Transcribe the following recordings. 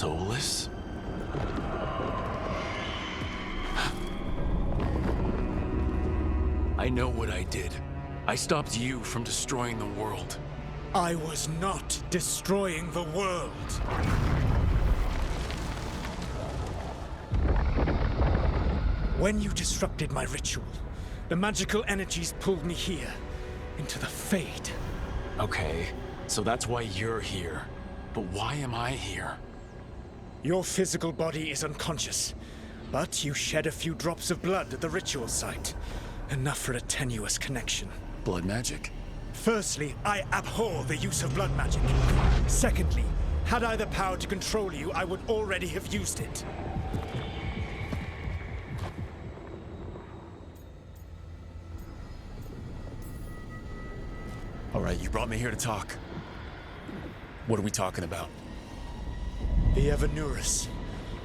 Soulless? I know what I did. I stopped you from destroying the world. I was not destroying the world. When you disrupted my ritual, the magical energies pulled me here, into the Fade. Okay, so that's why you're here. But why am I here? Your physical body is unconscious, but you shed a few drops of blood at the ritual site. Enough for a tenuous connection. Blood magic? Firstly, I abhor the use of blood magic. Secondly, had I the power to control you, I would already have used it. All right, you brought me here to talk. What are we talking about? The Evanuris,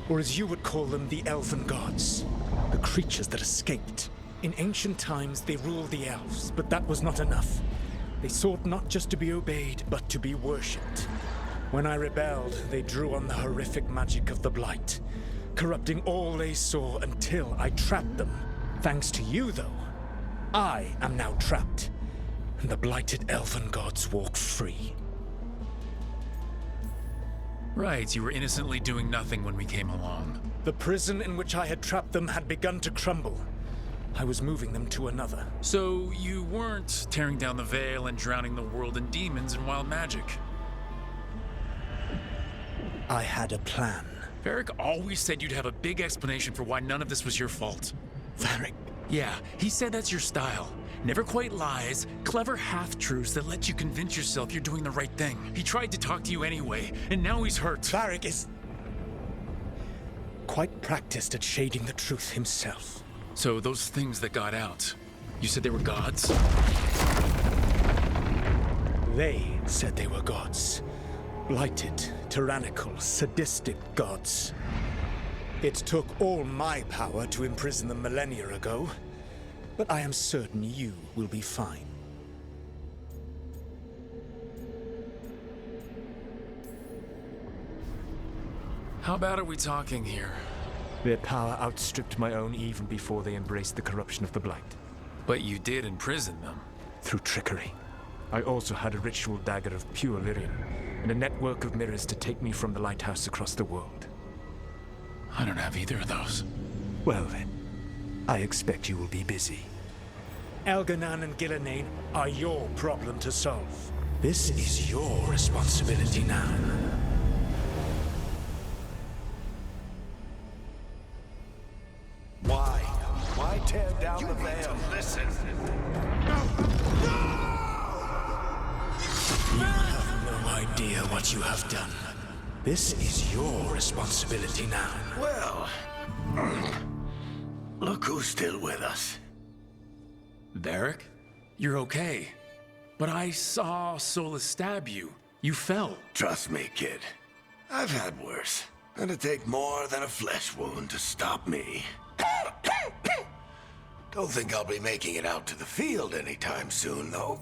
or as you would call them, the Elven Gods. The creatures that escaped. In ancient times, they ruled the elves, but that was not enough. They sought not just to be obeyed, but to be worshipped. When I rebelled, they drew on the horrific magic of the Blight, corrupting all they saw until I trapped them. Thanks to you, though, I am now trapped, and the blighted Elven Gods walk free. Right, you were innocently doing nothing when we came along. The prison in which I had trapped them had begun to crumble. I was moving them to another. So you weren't tearing down the Veil and drowning the world in demons and wild magic? I had a plan. Varric always said you'd have a big explanation for why none of this was your fault. Varric? Yeah, he said that's your style. Never quite lies, clever half-truths that let you convince yourself you're doing the right thing. He tried to talk to you anyway, and now he's hurt. Varric is quite practiced at shading the truth himself. So those things that got out, you said they were gods? They said they were gods. Blighted, tyrannical, sadistic gods. It took all my power to imprison them millennia ago, but I am certain you will be fine. How bad are we talking here? Their power outstripped my own even before they embraced the corruption of the Blight. But you did imprison them. Through trickery. I also had a ritual dagger of pure lyrium, and a network of mirrors to take me from the lighthouse across the world. I don't have either of those. Well then, I expect you will be busy. Elganan and Gillenane are your problem to solve. This is your responsibility now. Why tear down the veil? Listen. You have no idea what you have done. This is your responsibility now. Well, look who's still with us. Varric? You're okay. But I saw Solus stab you. You fell. Trust me, kid. I've had worse. It'd take more than a flesh wound to stop me. Don't think I'll be making it out to the field anytime soon, though.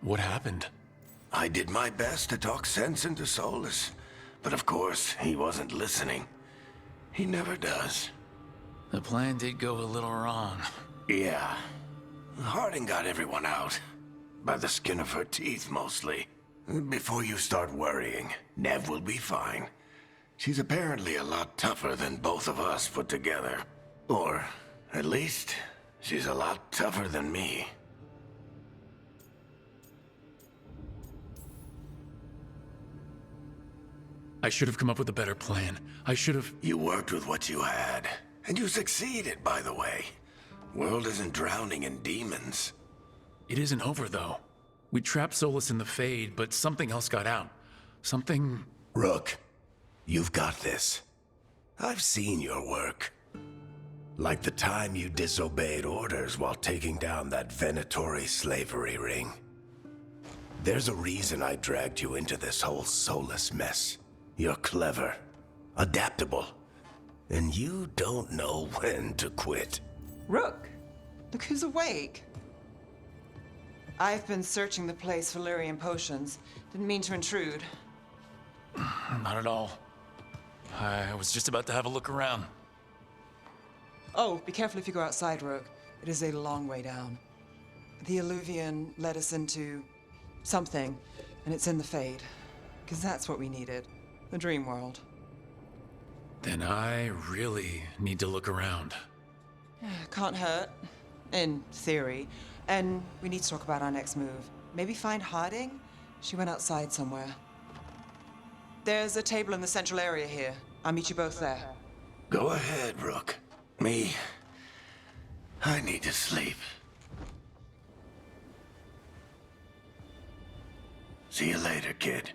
What happened? I did my best to talk sense into Solus, but of course, he wasn't listening. He never does. The plan did go a little wrong. Yeah. Harding got everyone out. By the skin of her teeth, mostly. Before you start worrying, Nev will be fine. She's apparently a lot tougher than both of us put together. Or, at least, she's a lot tougher than me. I should have come up with a better plan. I should have... You worked with what you had. And you succeeded, by the way. World isn't drowning in demons. It isn't over, though. We trapped Solus in the Fade, but something else got out. Something... Rook, you've got this. I've seen your work. Like the time you disobeyed orders while taking down that Venatori slavery ring. There's a reason I dragged you into this whole Solus mess. You're clever, adaptable, and you don't know when to quit. Rook, look who's awake. I've been searching the place for Lyrian potions. Didn't mean to intrude. Not at all. I was just about to have a look around. Oh, be careful if you go outside, Rook. It is a long way down. The Illuvian led us into something, and it's in the Fade. Because that's what we needed. The dream world. Then I really need to look around. Can't hurt. In theory. And we need to talk about our next move. Maybe find Harding? She went outside somewhere. There's a table in the central area here. I'll meet you both there. Go ahead, Rook. Me, I need to sleep. See you later, kid.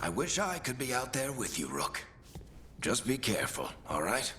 I wish I could be out there with you, Rook. Just be careful, all right?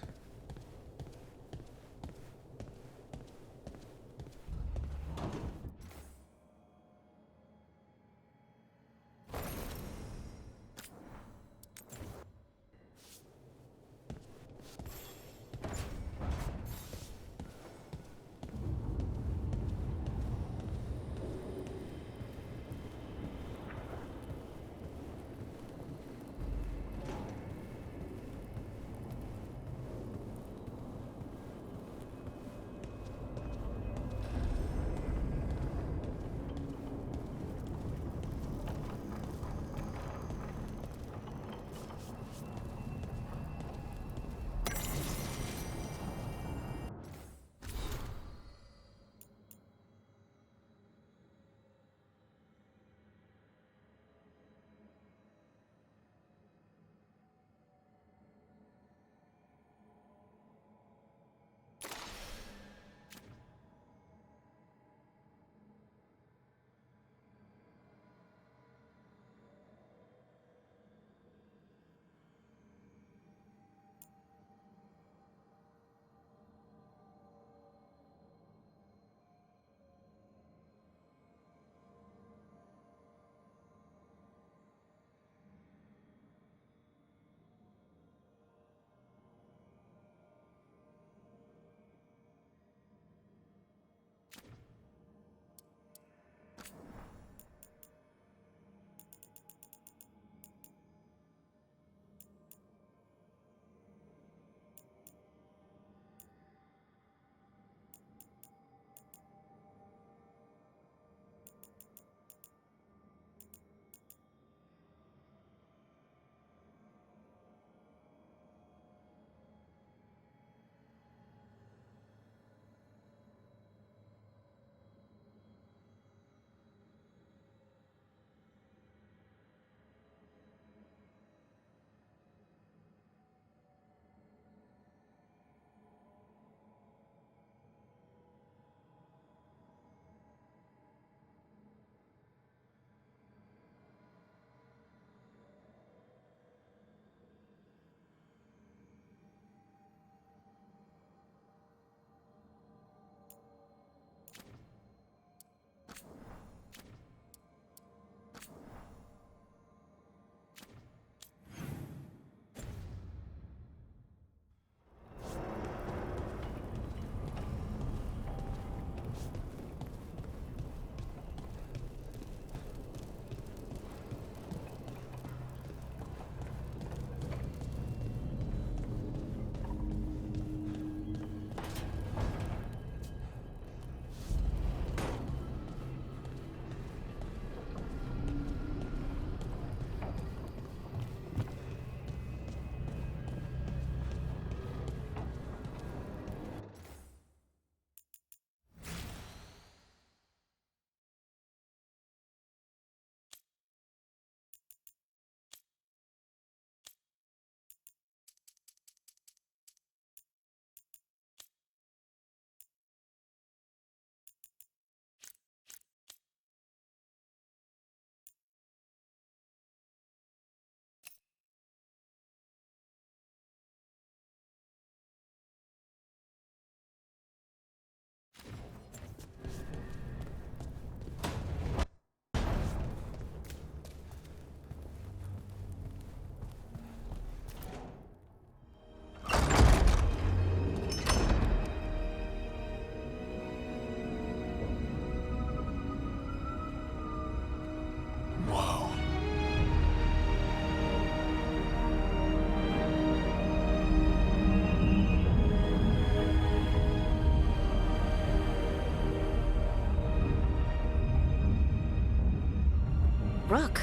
Rook,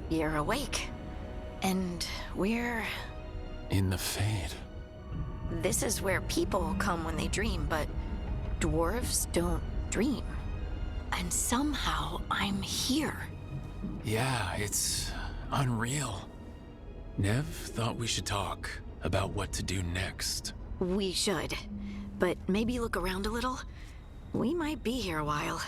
you're awake. And we're... In the Fade. This is where people come when they dream, but dwarves don't dream. And somehow I'm here. Yeah, it's unreal. Nev thought we should talk about what to do next. We should. But maybe look around a little. We might be here a while.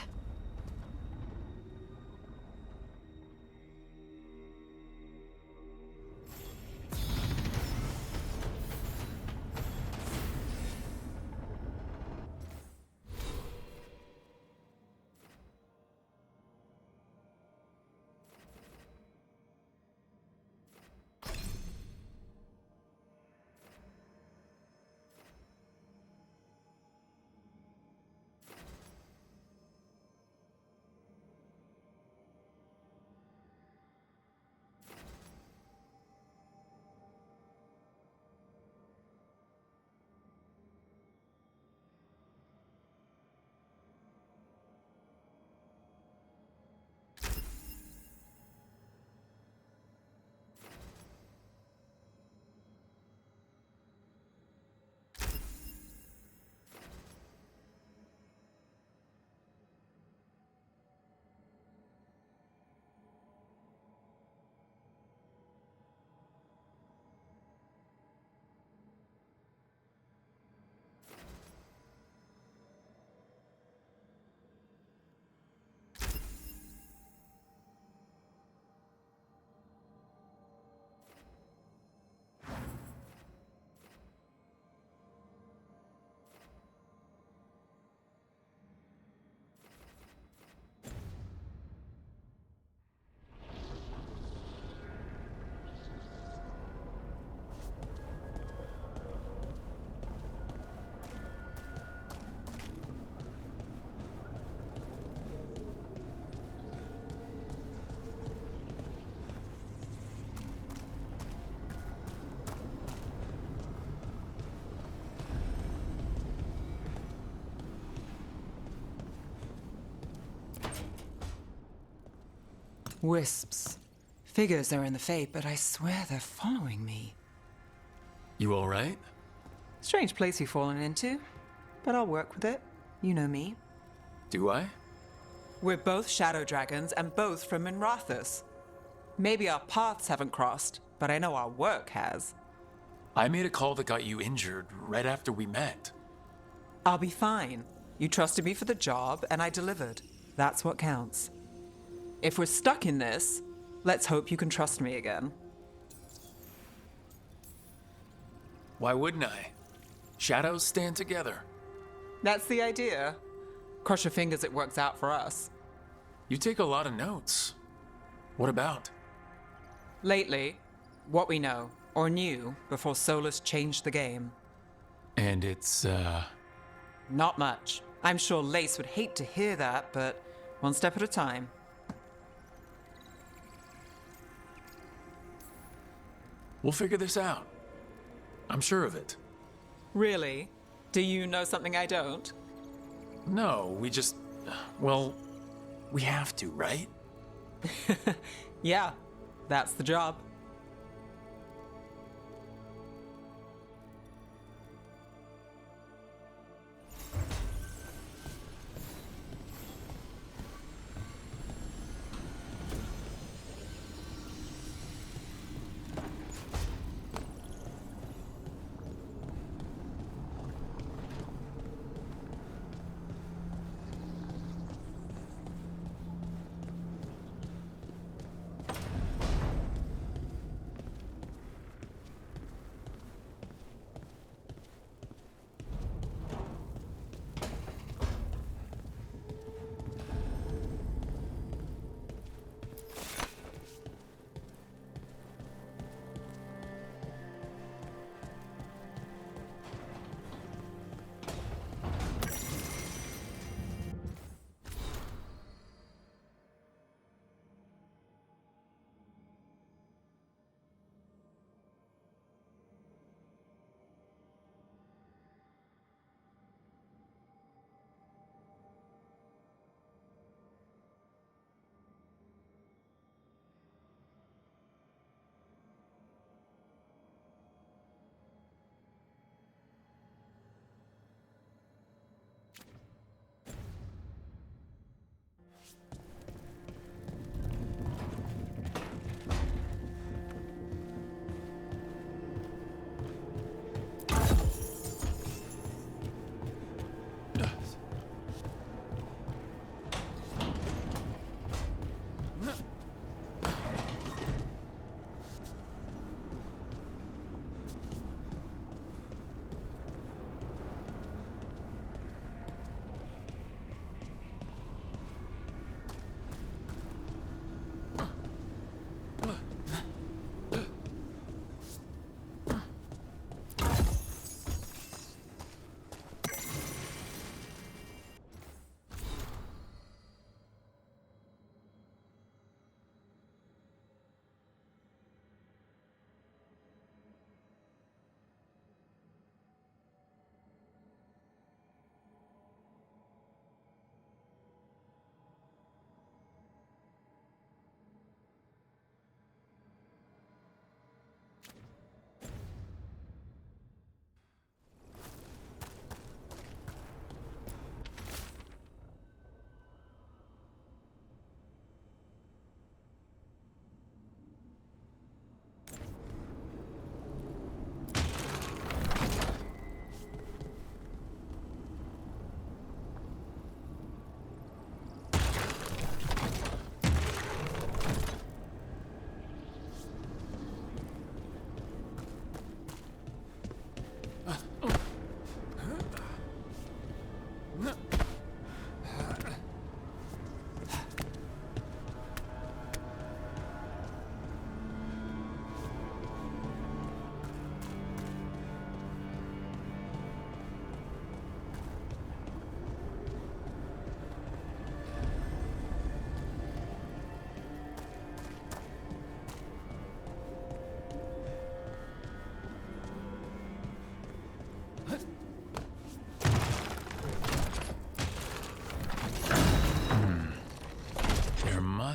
Wisps. Figures are in the Fade, but I swear they're following me. You alright? Strange place you've fallen into, but I'll work with it. You know me. Do I? We're both shadow dragons and both from Minrathous. Maybe our paths haven't crossed, but I know our work has. I made a call that got you injured right after we met. I'll be fine. You trusted me for the job, and I delivered. That's what counts. If we're stuck in this, let's hope you can trust me again. Why wouldn't I? Shadows stand together. That's the idea. Cross your fingers it works out for us. You take a lot of notes. What about? Lately, what we know, or knew, before Solus changed the game. And it's, Not much. I'm sure Lace would hate to hear that, but one step at a time. We'll figure this out. I'm sure of it. Really? Do you know something I don't? No, we just... Well, we have to, right? Yeah, that's the job.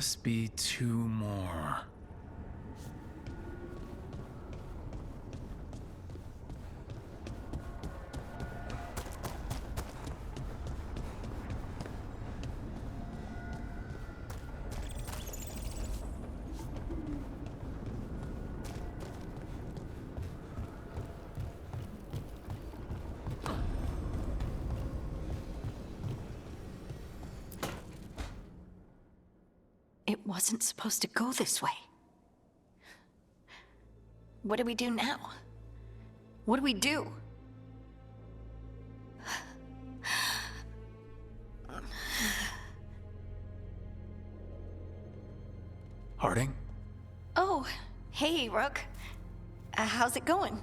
must be 2 more. It wasn't supposed to go this way. What do we do now? What do we do? Harding? Oh, hey, Rook. How's it going?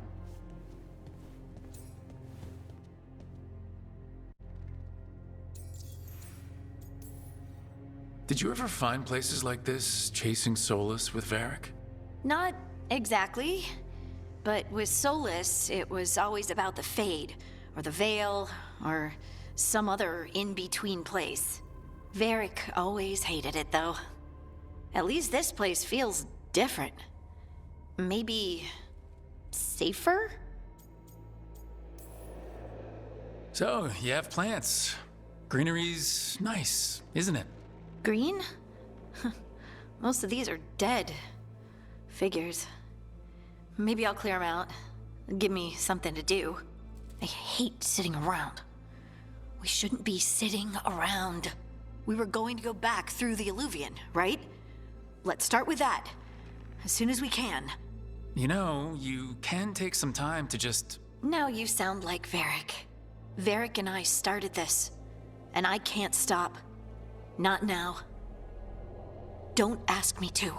Did you ever find places like this chasing solace with Varric? Not exactly. But with Solus, it was always about the Fade, or the Veil, or some other in-between place. Varric always hated it, though. At least this place feels different. Maybe safer? So, you have plants. Greenery's nice, isn't it? Green? Most of these are dead. Figures. Maybe I'll clear them out. Give me something to do. I hate sitting around. We shouldn't be sitting around. We were going to go back through the Alluvion, right? Let's start with that. As soon as we can. You know, you can take some time to just... Now you sound like Varric. Varric and I started this. And I can't stop. Not now. Don't ask me to.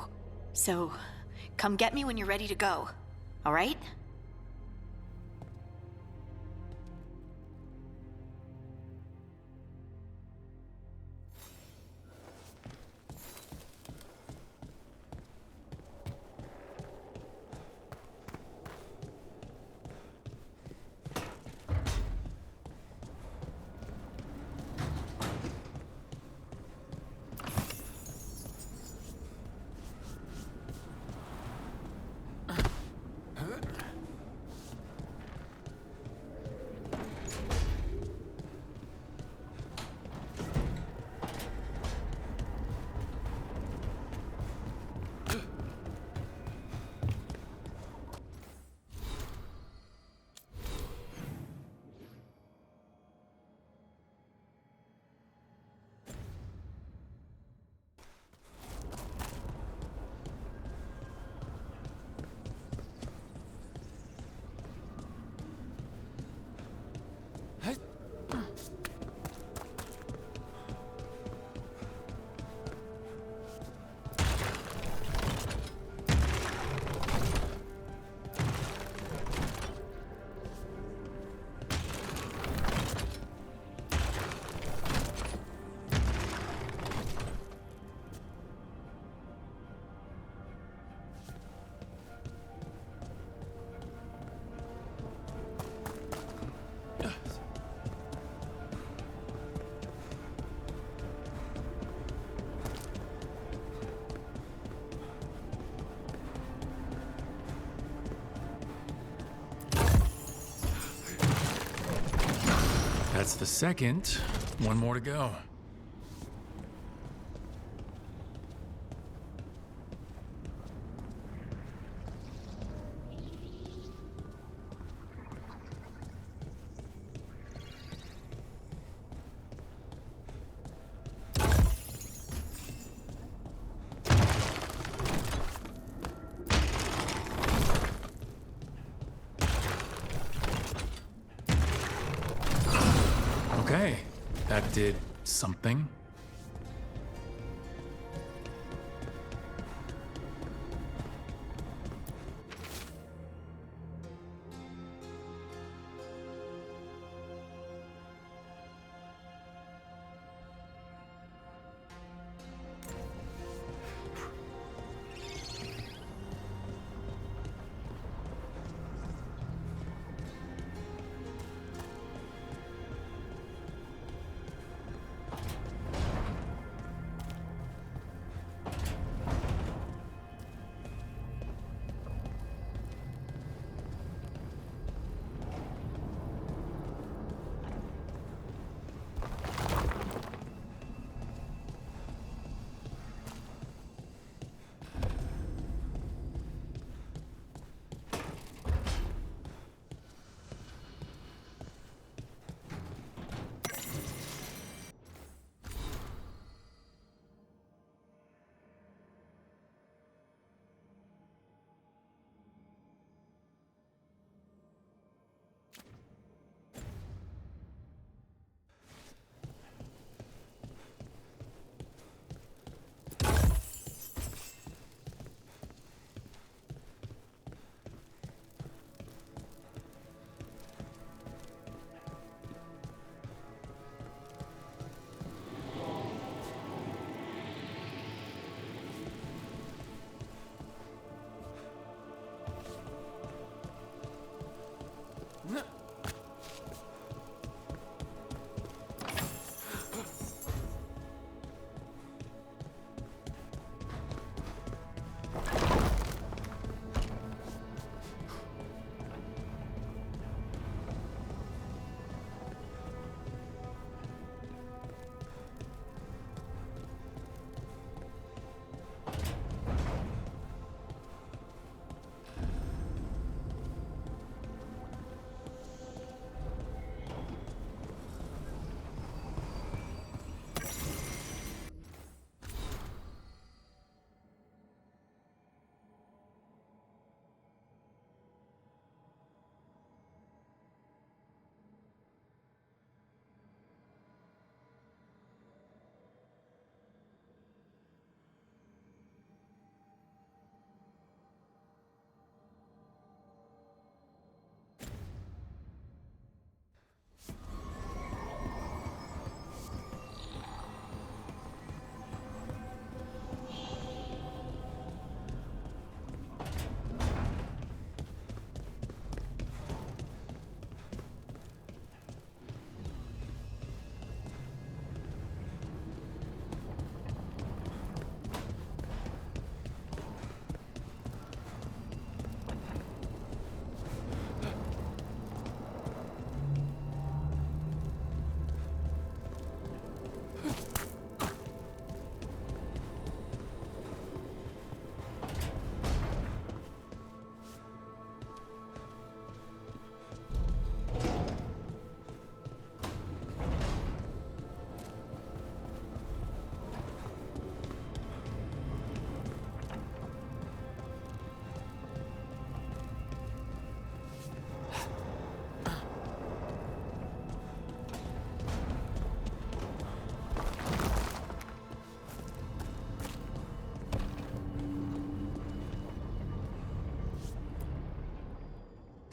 So, come get me when you're ready to go. All right? That's the second. One more to go. Okay, that did something.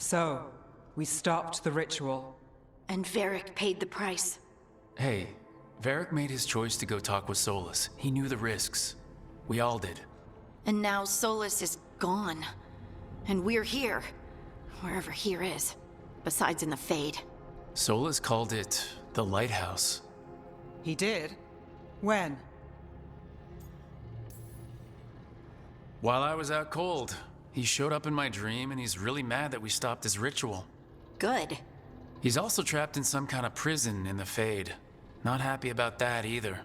So, we stopped the ritual. And Varric paid the price. Hey, Varric made his choice to go talk with Solus. He knew the risks. We all did. And now Solus is gone. And we're here. Wherever here is. Besides in the Fade. Solus called it the Lighthouse. He did? When? While I was out cold, he showed up in my dream and he's really mad that we stopped his ritual. Good. He's also trapped in some kind of prison in the Fade. Not happy about that either.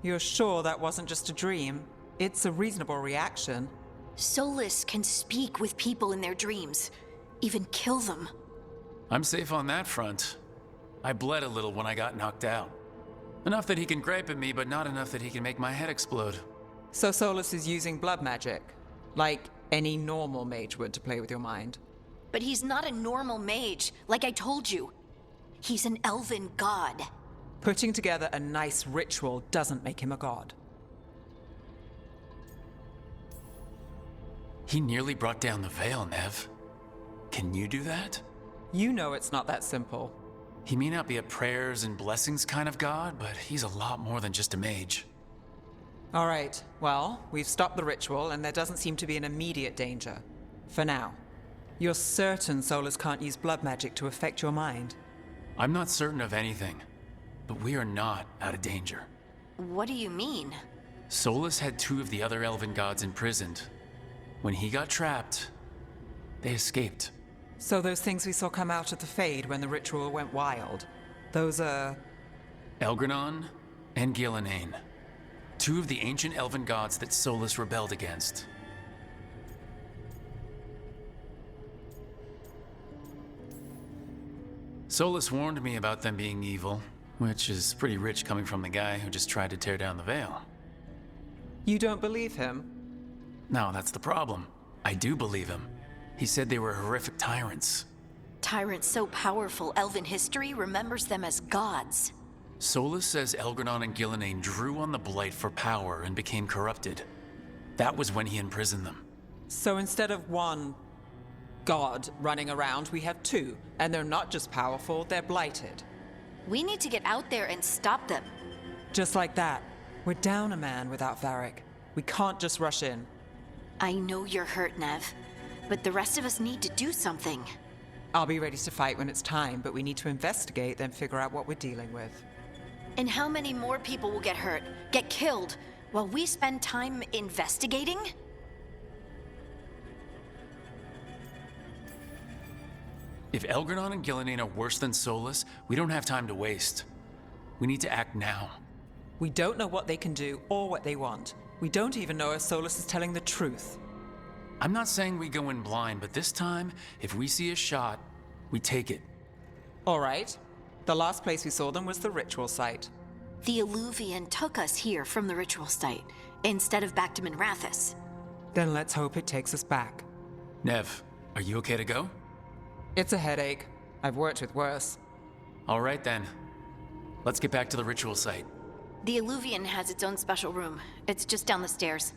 You're sure that wasn't just a dream? It's a reasonable reaction. Solus can speak with people in their dreams. Even kill them. I'm safe on that front. I bled a little when I got knocked out. Enough that he can gripe at me, but not enough that he can make my head explode. So Solus is using blood magic? Like any normal mage would to play with your mind? But he's not a normal mage, like I told you. He's an elven god. Putting together a nice ritual doesn't make him a god. He nearly brought down the Veil, Nev. Can you do that? You know it's not that simple. He may not be a prayers and blessings kind of god, but he's a lot more than just a mage. All right, well, we've stopped the ritual and there doesn't seem to be an immediate danger. For now. You're certain Solus can't use blood magic to affect your mind? I'm not certain of anything, but we are not out of danger. What do you mean? Solus had 2 of the other elven gods imprisoned. When he got trapped, they escaped. So those things we saw come out of the Fade when the ritual went wild, those are... Elgranon and Gillenane. 2 of the ancient elven gods that Solus rebelled against. Solus warned me about them being evil, which is pretty rich coming from the guy who just tried to tear down the Veil. You don't believe him? No, that's the problem. I do believe him. He said they were horrific tyrants. Tyrants so powerful, elven history remembers them as gods. Solus says Elgranon and Gillenane drew on the Blight for power and became corrupted. That was when he imprisoned them. So instead of one god running around, we have 2, and they're not just powerful, they're blighted. We need to get out there and stop them. Just like that. We're down a man without Varric. We can't just rush in. I know you're hurt, Nev, but the rest of us need to do something. I'll be ready to fight when it's time, but we need to investigate, then figure out what we're dealing with. And how many more people will get hurt, get killed, while we spend time investigating? If Elgranon and Gillenane are worse than Solus, we don't have time to waste. We need to act now. We don't know what they can do or what they want. We don't even know if Solus is telling the truth. I'm not saying we go in blind, but this time, if we see a shot, we take it. All right. The last place we saw them was the ritual site. The Illuvian took us here from the ritual site, instead of back to Minrathous. Then let's hope it takes us back. Nev, are you okay to go? It's a headache. I've worked with worse. All right then. Let's get back to the ritual site. The Illuvian has its own special room. It's just down the stairs.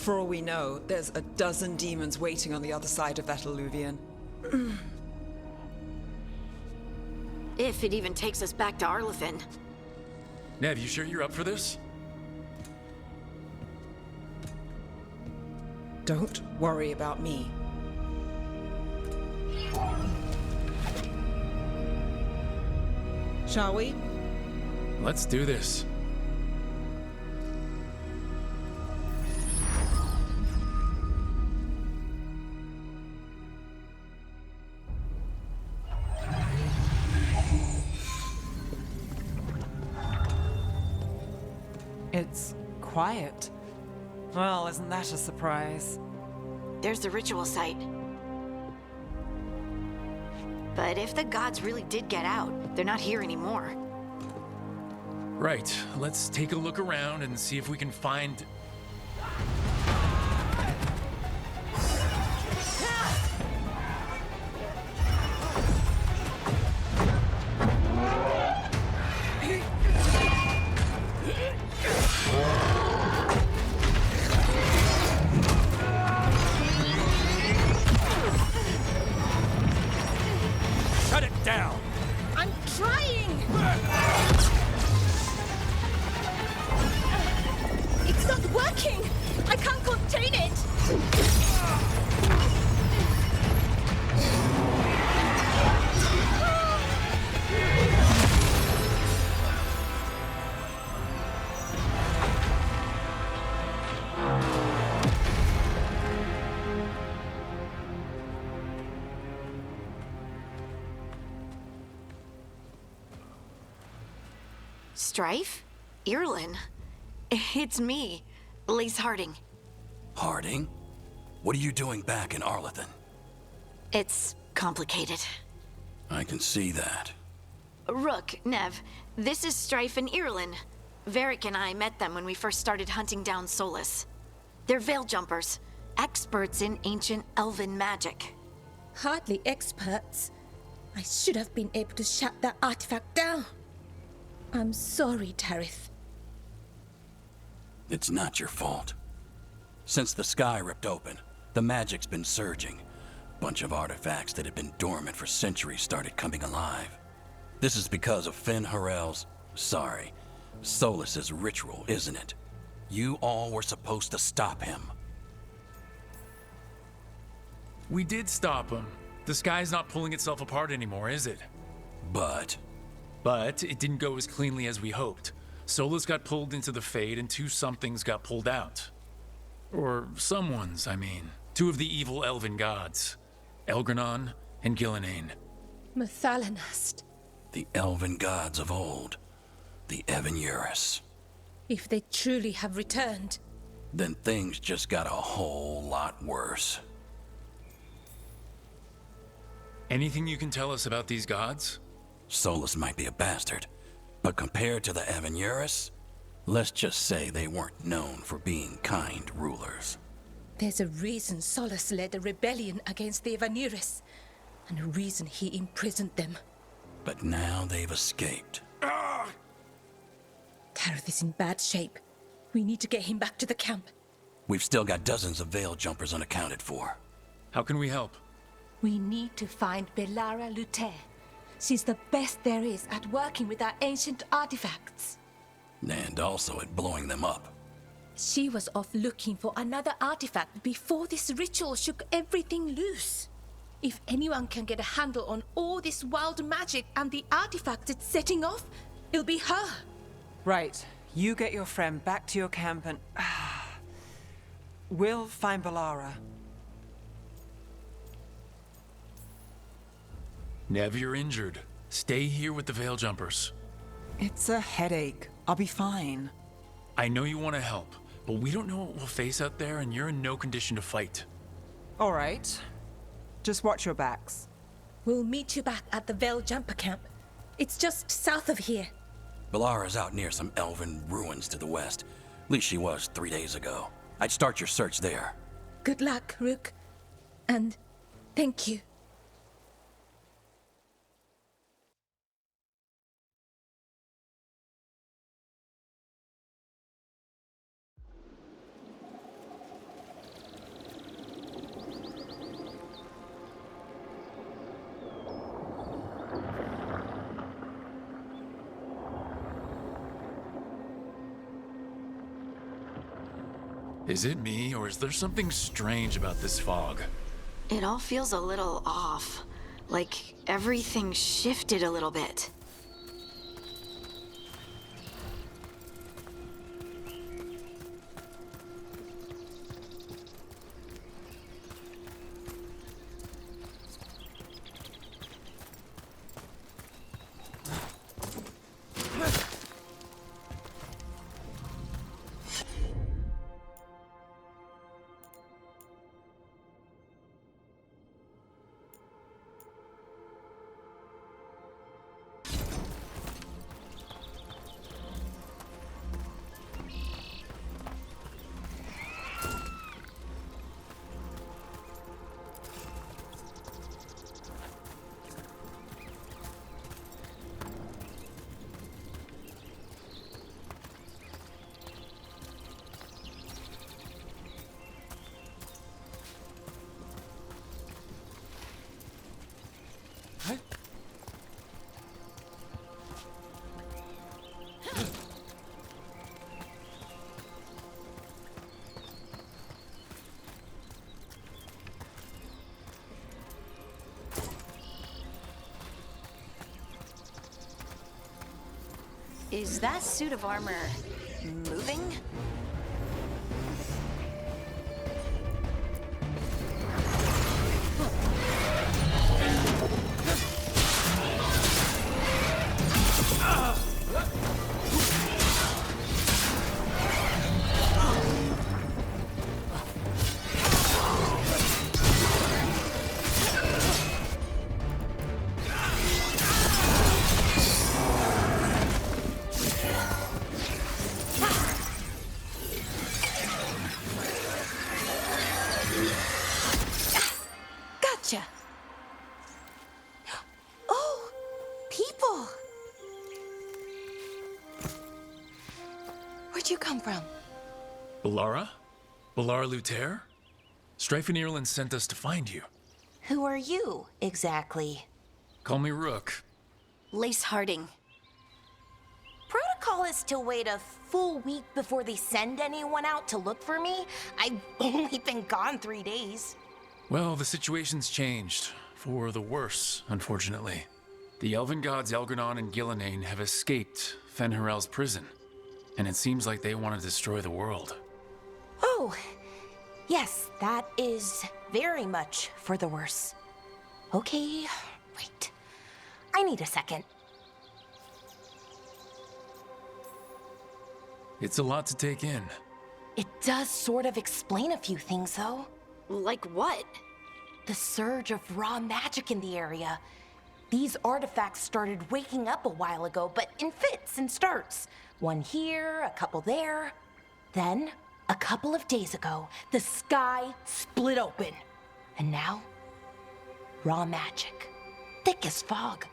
For all we know, there's a dozen demons waiting on the other side of that alluvion. If it even takes us back to Arlethan. Nev, you sure you're up for this? Don't worry about me. Shall we? Let's do this. It's quiet. Well, isn't that a surprise? There's the ritual site. But if the gods really did get out, they're not here anymore. Right, let's take a look around and see if we can find... Shut it down! I'm trying! It's not working! I can't contain it! Strife? Irlin? It's me, Lace Harding. Harding? What are you doing back in Arlethan? It's complicated. I can see that. Rook, Nev, this is Strife and Irlin. Varric and I met them when we first started hunting down Solus. They're veil jumpers, experts in ancient elven magic. Hardly experts. I should have been able to shut that artifact down. I'm sorry, Tarith. It's not your fault. Since the sky ripped open, the magic's been surging. Bunch of artifacts that had been dormant for centuries started coming alive. This is because of Finn Harel's... Solus's ritual, isn't it? You all were supposed to stop him. We did stop him. The sky's not pulling itself apart anymore, is it? But But it didn't go as cleanly as we hoped. Solus got pulled into the Fade and two somethings got pulled out. Or someone's, I mean. Two of the evil elven gods. Elgranon and Gillenane. Mathalanast. the elven gods of old, the Evan-Eurus. If they truly have returned. Then things just got a whole lot worse. Anything you can tell us about these gods? Solus might be a bastard, but compared to the Evan-Eurus, let's just say they weren't known for being kind rulers. There's a reason Solus led a rebellion against the Evan-Eurus, and a reason he imprisoned them. But now they've escaped. Tareth is in bad shape. We need to get him back to the camp. We've still got dozens of veil jumpers unaccounted for. How can we help? We need to find Belara Luther. She's the best there is at working with our ancient artifacts. And also at blowing them up. She was off looking for another artifact before this ritual shook everything loose. If anyone can get a handle on all this wild magic and the artifacts it's setting off, it'll be her. Right. You get your friend back to your camp and... we'll find Belara. Nev, you're injured. Stay here with the Veil Jumpers. It's a headache. I'll be fine. I know you want to help, but we don't know what we'll face out there, and you're in no condition to fight. All right. Just watch your backs. We'll meet you back at the Veil Jumper camp. It's just south of here. Belara's out near some elven ruins to the west. At least she was 3 days ago. I'd start your search there. Good luck, Rook. And thank you. Is it me, or is there something strange about this fog? It all feels a little off. Like everything shifted a little bit. Is that suit of armor moving? Gotcha. Oh, people. Where'd you come from? Balara? Balara Luther? Strife and Ireland sent us to find you. Who are you, exactly? Call me Rook. Lace Harding. Protocol is to wait a full week before they send anyone out to look for me. I've only been gone 3 days. Well, the situation's changed. For the worse, unfortunately. The elven gods Elgranon and Gillenane have escaped Fen'Harel's prison. And it seems like they want to destroy the world. Oh, yes, that is very much for the worse. Okay, wait. I need a second. It's a lot to take in. It does sort of explain a few things, though. Like what? The surge of raw magic in the area. These artifacts started waking up a while ago, but in fits and starts. One here, a couple there. Then, a couple of days ago, the sky split open. And now, raw magic. Thick as fog.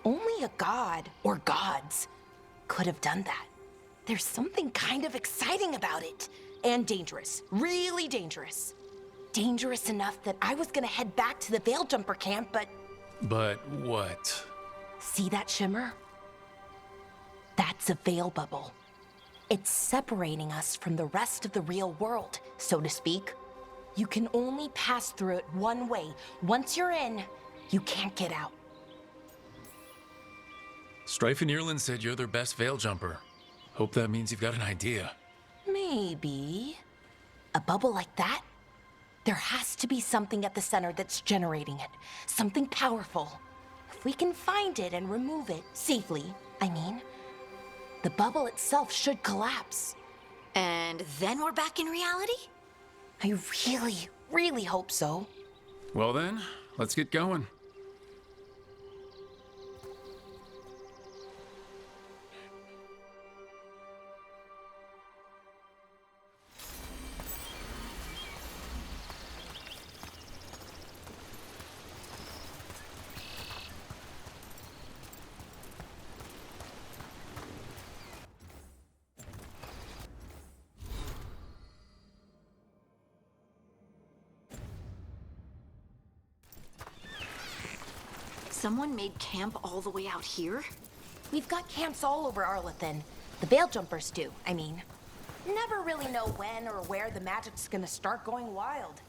Only a god, or gods, could have done that. There's something kind of exciting about it. And dangerous. Really dangerous. Dangerous enough that I was gonna head back to the Veilgjumper camp, but... But what? See that shimmer? That's a veil bubble. It's separating us from the rest of the real world, so to speak. You can only pass through it one way. Once you're in, you can't get out. Strife and Ireland said you're their best veil jumper. Hope that means you've got an idea. Maybe. A bubble like that? There has to be something at the center that's generating it. Something powerful. If we can find it and remove it, safely, I mean, the bubble itself should collapse. And then we're back in reality? I really, really hope so. Well then, let's get going. Someone made camp all the way out here? We've got camps all over Arlethan. The Veiljumpers do, I mean. Never really know when or where the magic's gonna start going wild.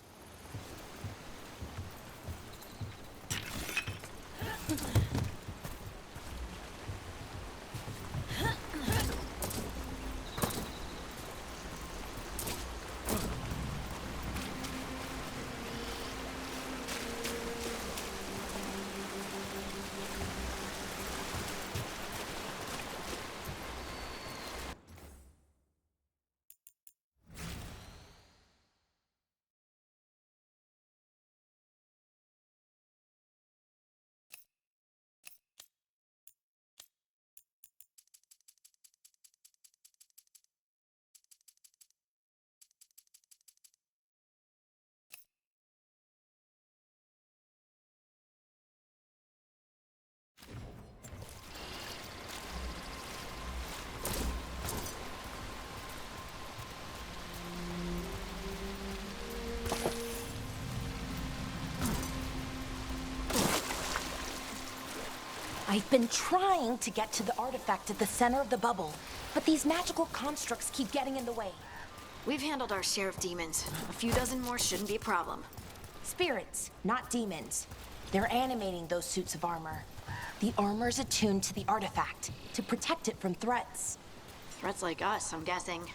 I've been trying to get to the artifact at the center of the bubble, but these magical constructs keep getting in the way. We've handled our share of demons. A few dozen more shouldn't be a problem. Spirits, not demons. They're animating those suits of armor. The armor's attuned to the artifact to protect it from threats. Threats like us, I'm guessing.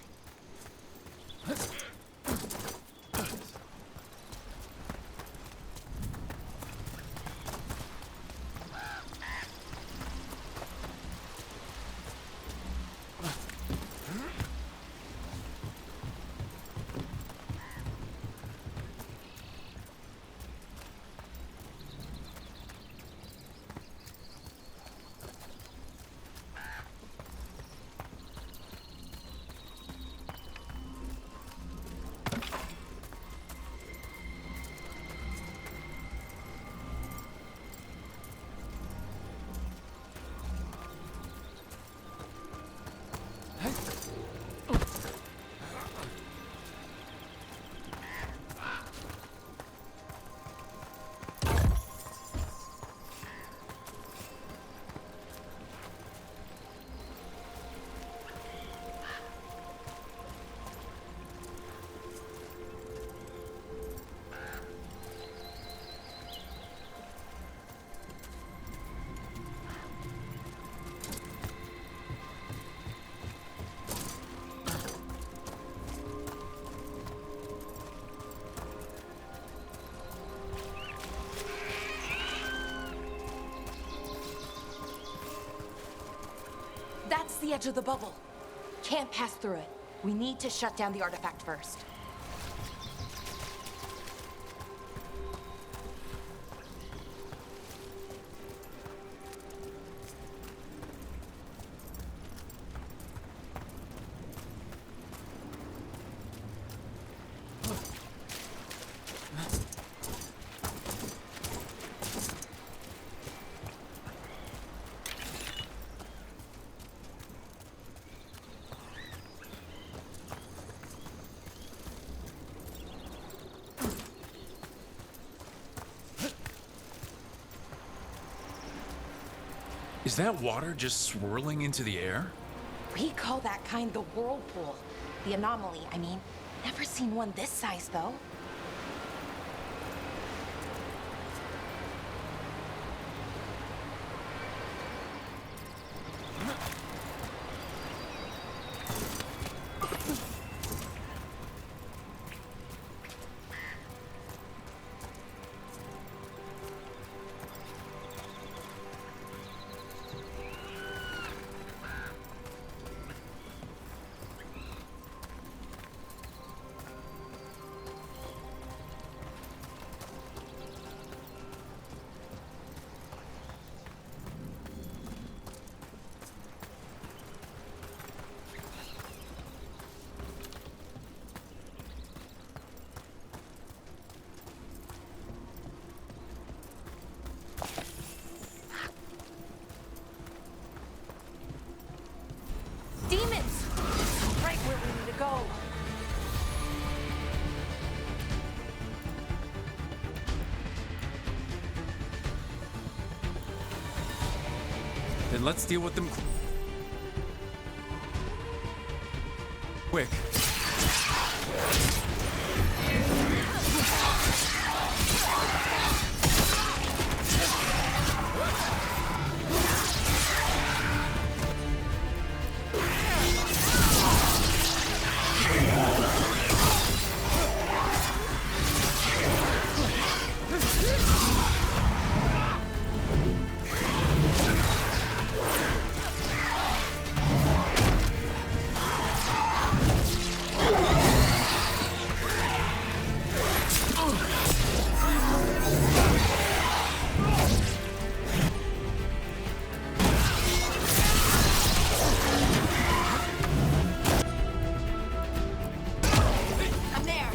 That's the edge of the bubble. Can't pass through it. We need to shut down the artifact first. Is that water just swirling into the air? We call that kind the whirlpool. The anomaly, I mean. Never seen one this size, though. Demons! Right where we need to go. Then let's deal with them. Quick. I'm there.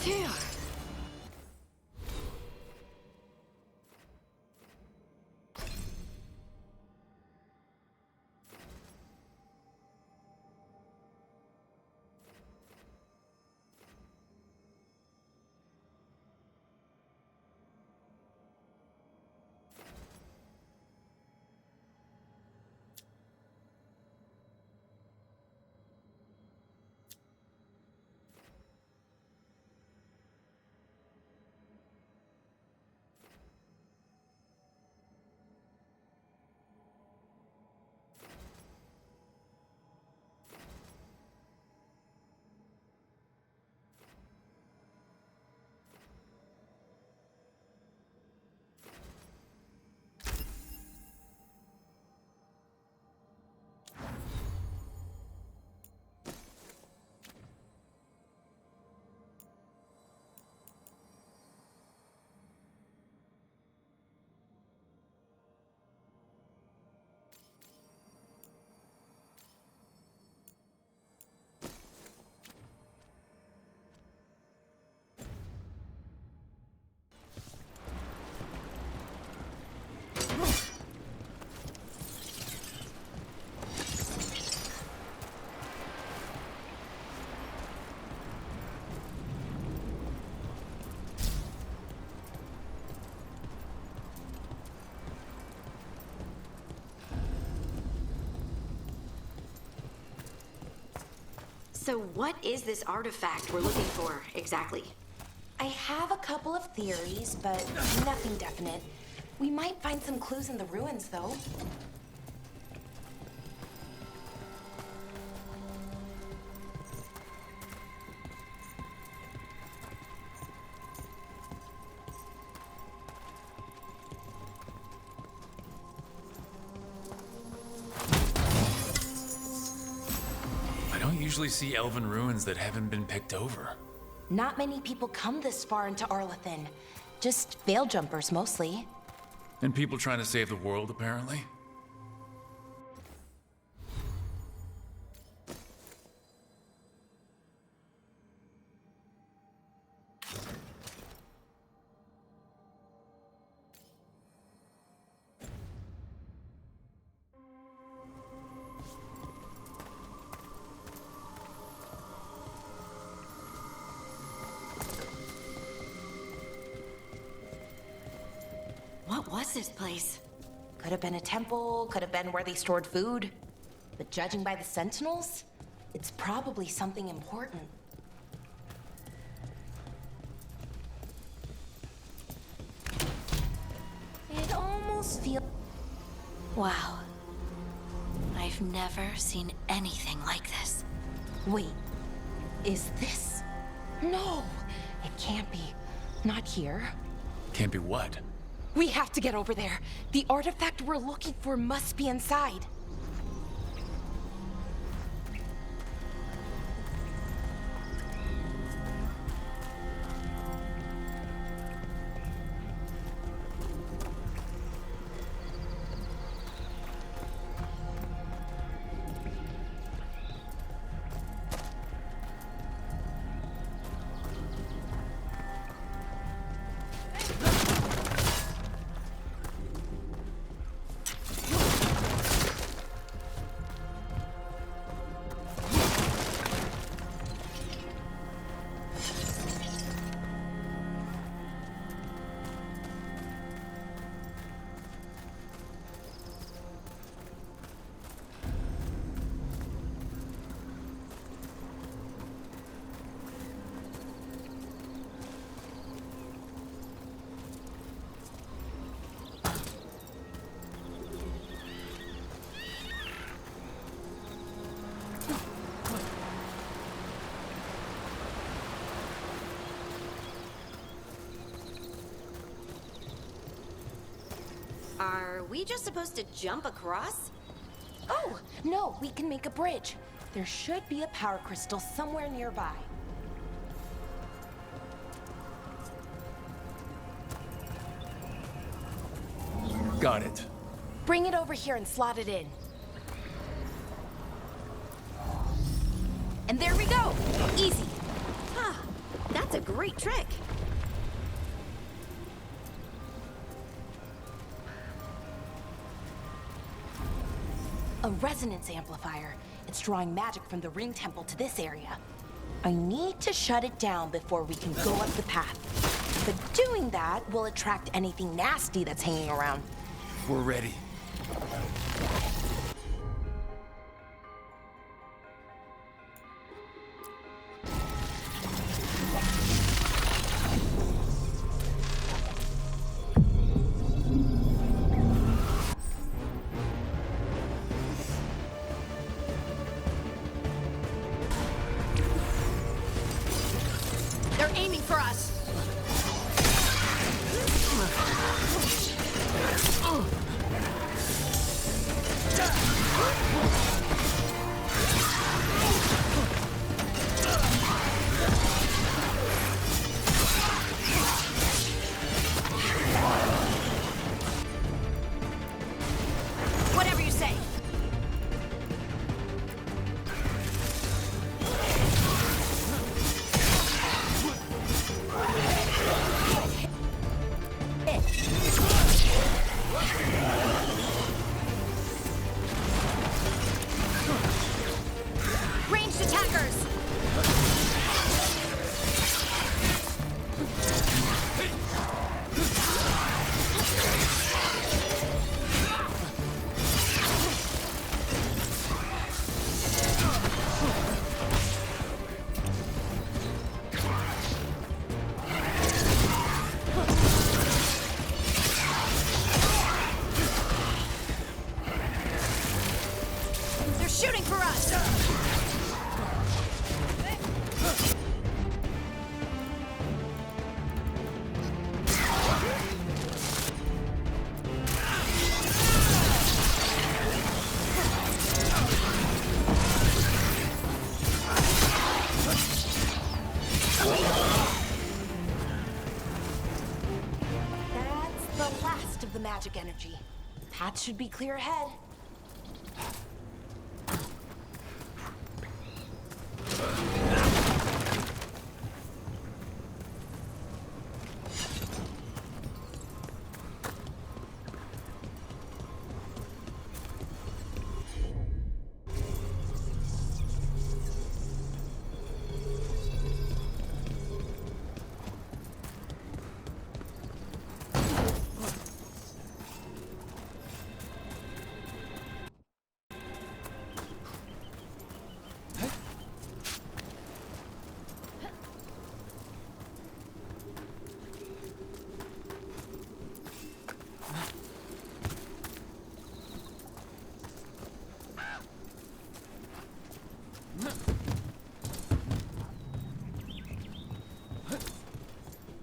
Phew. So what is this artifact we're looking for, exactly? I have a couple of theories, but nothing definite. We might find some clues in the ruins, though. I don't usually see elven ruins that haven't been picked over. Not many people come this far into Arlathan. Just veil jumpers, mostly. And people trying to save the world, apparently. What was this place? Could have been a temple, could have been where they stored food. But judging by the sentinels, it's probably something important. It almost feels... Wow. I've never seen anything like this. Wait, is this... No, it can't be. Not here. Can't be what? We have to get over there. The artifact we're looking for must be inside. Are we just supposed to jump across? Oh, no, we can make a bridge. There should be a power crystal somewhere nearby. Got it. Bring it over here and slot it in. And there we go! Easy. Ah, that's a great trick. A resonance amplifier. It's drawing magic from the ring temple to this area. I need to shut it down before we can go up the path. But doing that will attract anything nasty that's hanging around. We're ready. They're aiming for us. Whatever you say. Ranged attackers! They're shooting for us! That's the last of the magic energy. Path should be clear ahead.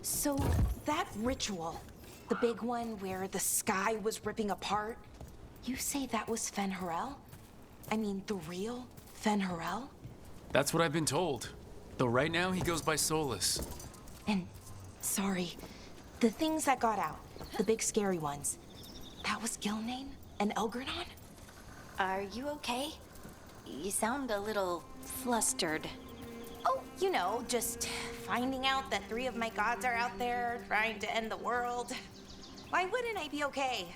So, that ritual, the big one where the sky was ripping apart, you say that was Fen'Harel? I mean, the real Fen'Harel? That's what I've been told. Though right now he goes by Solus. And, sorry, the things that got out, the big scary ones, that was Gilnane and Elgranon? Are you okay? You sound a little flustered. Oh, you know, just finding out that 3 of my gods are out there trying to end the world. Why wouldn't I be okay?